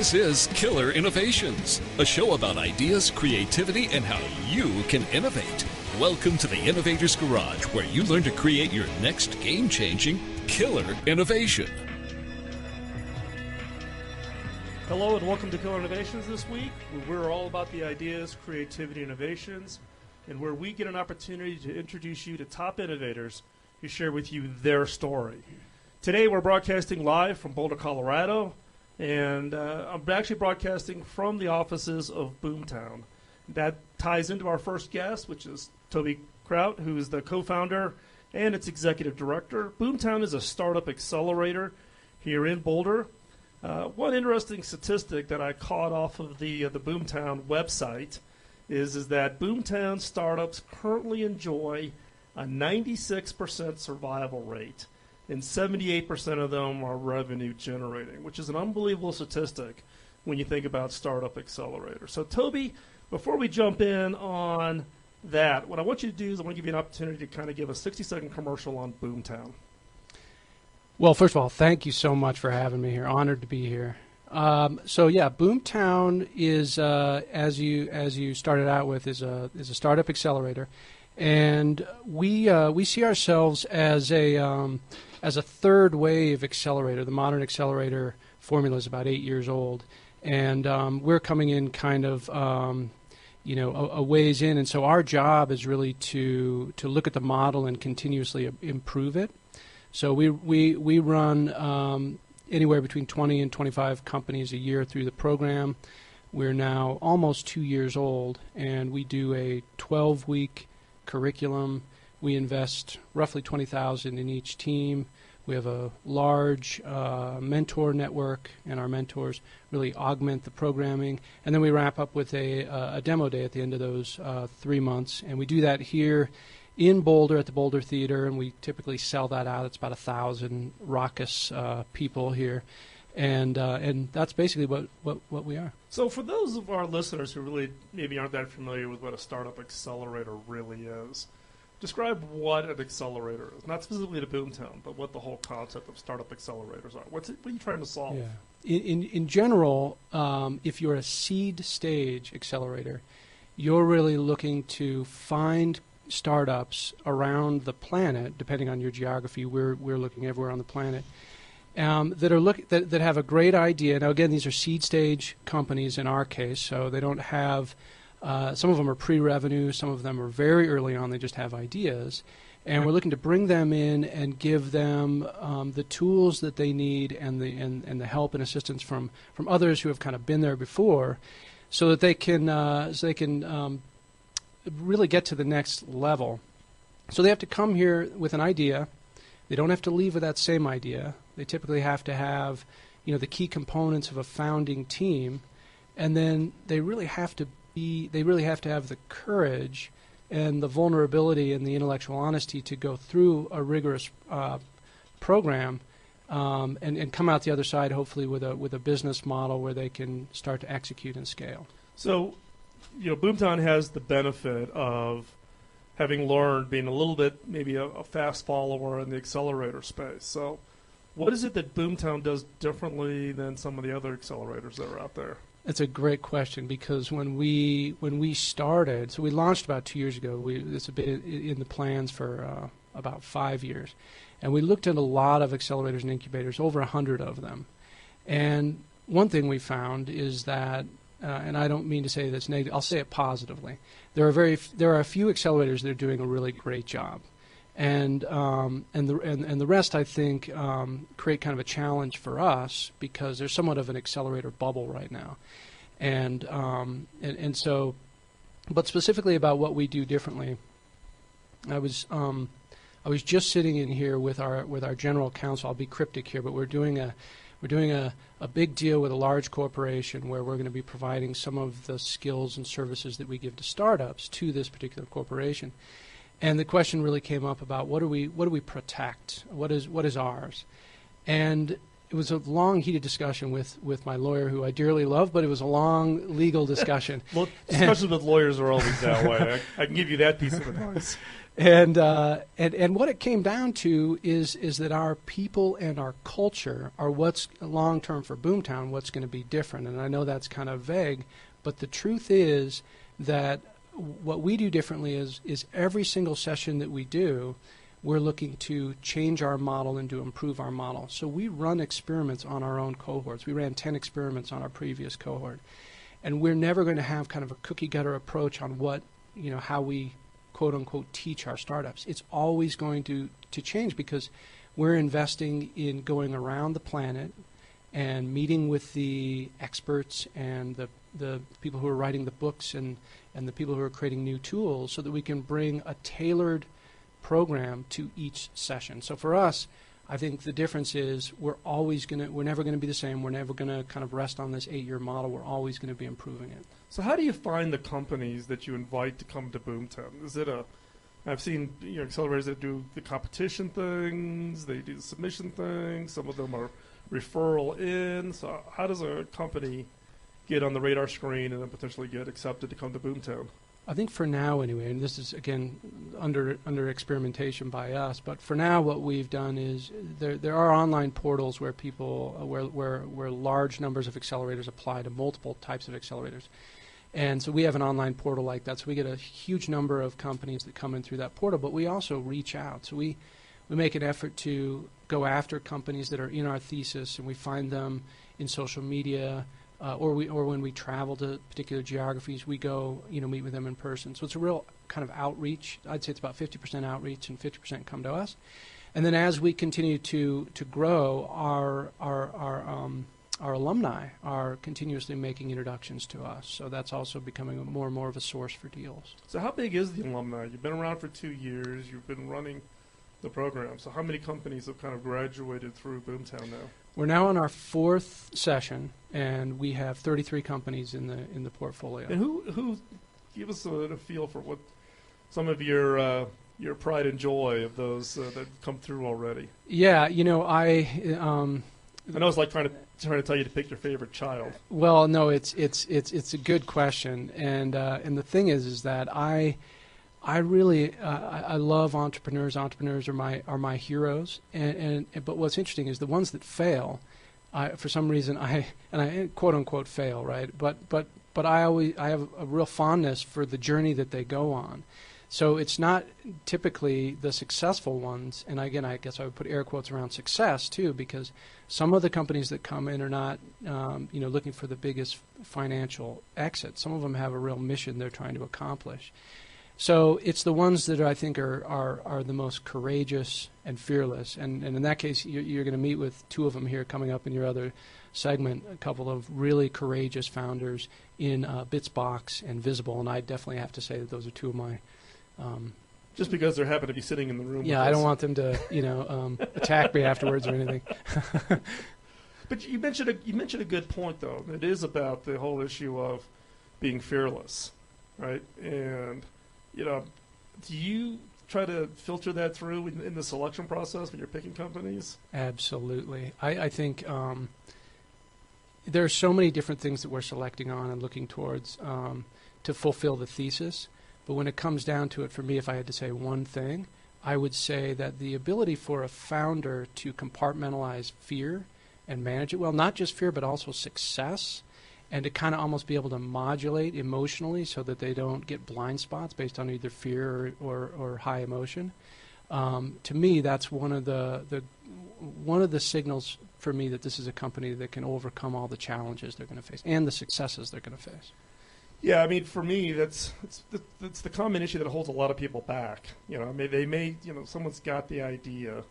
This is Killer Innovations, a show about ideas, creativity, and how you can innovate. Welcome to the Innovator's Garage, where you learn to create your next game-changing killer innovation. Hello and welcome to Killer Innovations this week, where we're all about the ideas, creativity, innovations, and where we get an opportunity to introduce you to top innovators who share with you their story. Today we're broadcasting live from Boulder, Colorado, and I'm actually broadcasting from the offices of Boomtown. That ties into our first guest, which is Toby Kraut, who is the co-founder and its executive director. Boomtown is a startup accelerator here in Boulder. One interesting statistic that I caught off of the Boomtown website is that Boomtown startups currently enjoy a 96% survival rate, and 78% of them are revenue generating, which is an unbelievable statistic when you think about startup accelerators. So Toby, before we jump in on that, what I want you to do is I want to give you an opportunity to kind of give a 60-second commercial on Boomtown. Well, first of all, thank you so much for having me here. Honored to be here. Boomtown is, as you started out with, is a startup accelerator, and we see ourselves as a third wave accelerator. The modern accelerator formula is about 8 years old, and we're coming in kind of a ways in, and so our job is really to look at the model and continuously improve it. So we run anywhere between 20 and 25 companies a year through the program. We're now almost 2 years old, and we do a 12-week curriculum. We invest roughly $20,000 in each team. We have a large mentor network, and our mentors really augment the programming. And then we wrap up with a demo day at the end of those 3 months, and we do that here in Boulder at the Boulder Theater, and we typically sell that out. It's about 1,000 raucous people here, and that's basically what we are. So for those of our listeners who really maybe aren't that familiar with what a startup accelerator really is, describe what an accelerator is. Not specifically to Boomtown, but what the whole concept of startup accelerators are. What are you trying to solve? Yeah. In general, if you're a seed stage accelerator, you're really looking to find startups around the planet, depending on your geography. We're looking everywhere on the planet, that have a great idea. Now, again, these are seed stage companies in our case, so they don't have. Some of them are pre-revenue. Some of them are very early on. They just have ideas, and we're looking to bring them in and give them the tools that they need and the help and assistance from others who have kind of been there before, so that they can really get to the next level. So they have to come here with an idea. They don't have to leave with that same idea. They typically have to have, the key components of a founding team, and then they really have to have the courage and the vulnerability and the intellectual honesty to go through a rigorous program and come out the other side, hopefully with a business model where they can start to execute and scale. So, Boomtown has the benefit of having learned, being a little bit maybe a fast follower in the accelerator space. So what is it that Boomtown does differently than some of the other accelerators that are out there? That's a great question, because when we started, so we launched about 2 years ago. It's been in the plans for about 5 years, and we looked at a lot of accelerators and incubators, over 100 of them. And one thing we found is that, and I don't mean to say this negative, I'll say it positively. There are a few accelerators that are doing a really great job, and the rest, I think, create kind of a challenge for us, because there's somewhat of an accelerator bubble right now, and so, but specifically about what we do differently, I was just sitting in here with our general counsel. I'll be cryptic here, but we're doing a big deal with a large corporation where we're going to be providing some of the skills and services that we give to startups to this particular corporation. And the question really came up about what do we protect? What is ours? And it was a long, heated discussion with my lawyer, who I dearly love, but it was a long legal discussion. Well, discussions with lawyers are always that way. I can give you that piece of advice. And what it came down to is that our people and our culture are what's long term for Boomtown, what's going to be different. And I know that's kind of vague, but the truth is that what we do differently is every single session that we do, we're looking to change our model and to improve our model. So we run experiments on our own cohorts. We ran 10 experiments on our previous cohort. And we're never going to have kind of a cookie cutter approach on what, how we quote unquote teach our startups. It's always going to change because we're investing in going around the planet and meeting with the experts and the people who are writing the books and the people who are creating new tools so that we can bring a tailored program to each session. So for us, I think the difference is we're never going to be the same. We're never going to kind of rest on this 8-year model. We're always going to be improving it. So how do you find the companies that you invite to come to Boomtown? Is it I've seen accelerators that do the competition things, they do the submission things, some of them are referral in. So how does a company get on the radar screen and then potentially get accepted to come to Boomtown? I think for now anyway, and this is again under experimentation by us, but for now what we've done is there are online portals where people where large numbers of accelerators apply to multiple types of accelerators. And so we have an online portal like that, so we get a huge number of companies that come in through that portal, but we also reach out. So we make an effort to go after companies that are in our thesis, and we find them in social media, or when we travel to particular geographies, we go meet with them in person. So it's a real kind of outreach. I'd say it's about 50% outreach and 50% come to us. And then as we continue to grow, our alumni are continuously making introductions to us. So that's also becoming more and more of a source for deals. So how big is the alumni? You've been around for 2 years. You've been running the program. So how many companies have kind of graduated through Boomtown now? We're now on our 4th session, and we have 33 companies in the portfolio. And who give us a feel for what some of your pride and joy of those that come through already? Yeah, I know it's like trying to tell you to pick your favorite child. Well, no, it's a good question, and the thing is that I really I love entrepreneurs. Entrepreneurs are my heroes, but what's interesting is the ones that fail. For some reason, I quote unquote fail, right? But I have a real fondness for the journey that they go on. So it's not typically the successful ones, and again, I guess I would put air quotes around success too, because some of the companies that come in are not, looking for the biggest financial exit. Some of them have a real mission they're trying to accomplish. So it's the ones that I think are the most courageous and fearless, and in that case, you're going to meet with 2 of them here coming up in your other segment, a couple of really courageous founders in Bitsbox and Visible, and I definitely have to say that those are 2 of my just because they happen to be sitting in the room. Yeah, I don't want them to, attack me afterwards or anything. But you mentioned a good point, though. It is about the whole issue of being fearless, right? And do you try to filter that through in the selection process when you're picking companies? Absolutely. I think there are so many different things that we're selecting on and looking towards to fulfill the thesis. But when it comes down to it, for me, if I had to say one thing, I would say that the ability for a founder to compartmentalize fear and manage it well, not just fear, but also success, and to kind of almost be able to modulate emotionally so that they don't get blind spots based on either fear or high emotion. To me, that's one of the signals for me that this is a company that can overcome all the challenges they're going to face and the successes they're going to face. Yeah, I mean, for me, that's the common issue that holds a lot of people back. Someone's got the idea,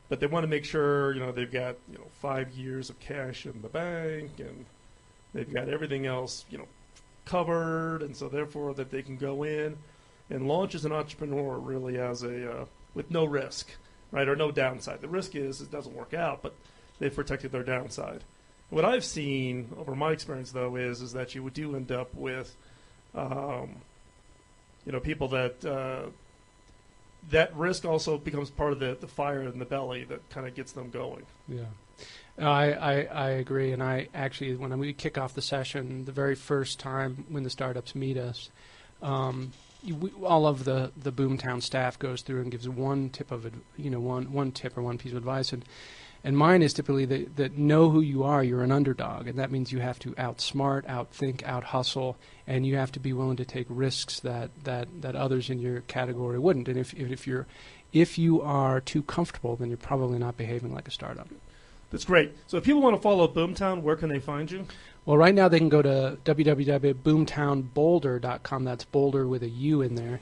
but they want to make sure, they've got, 5 years of cash in the bank and they've got everything else, covered, and so therefore that they can go in and launch as an entrepreneur really as with no risk, right, or no downside. The risk is it doesn't work out, but they've protected their downside. What I've seen over my experience, though, is that you do end up with, people that that risk also becomes part of the fire in the belly that kind of gets them going. Yeah. I agree, and I actually, when we kick off the session, the very first time when the startups meet us, all of the Boomtown staff goes through and gives one tip of one tip or one piece of advice, and mine is typically that know who you are. You're an underdog, and that means you have to outsmart, outthink, out-hustle, and you have to be willing to take risks that others in your category wouldn't. And if you are too comfortable, then you're probably not behaving like a startup. That's great. So if people want to follow Boomtown, where can they find you? Well, right now they can go to www.boomtownboulder.com. That's Boulder with a U in there.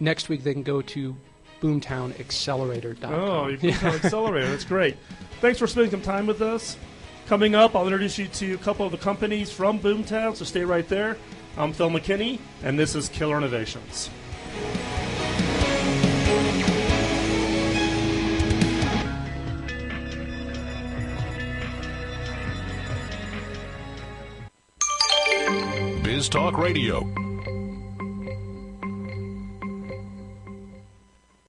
Next week they can go to boomtownaccelerator.com. Oh, your Boomtown Accelerator. That's great. Thanks for spending some time with us. Coming up, I'll introduce you to a couple of the companies from Boomtown, so stay right there. I'm Phil McKinney, and this is Killer Innovations. Biz Talk Radio.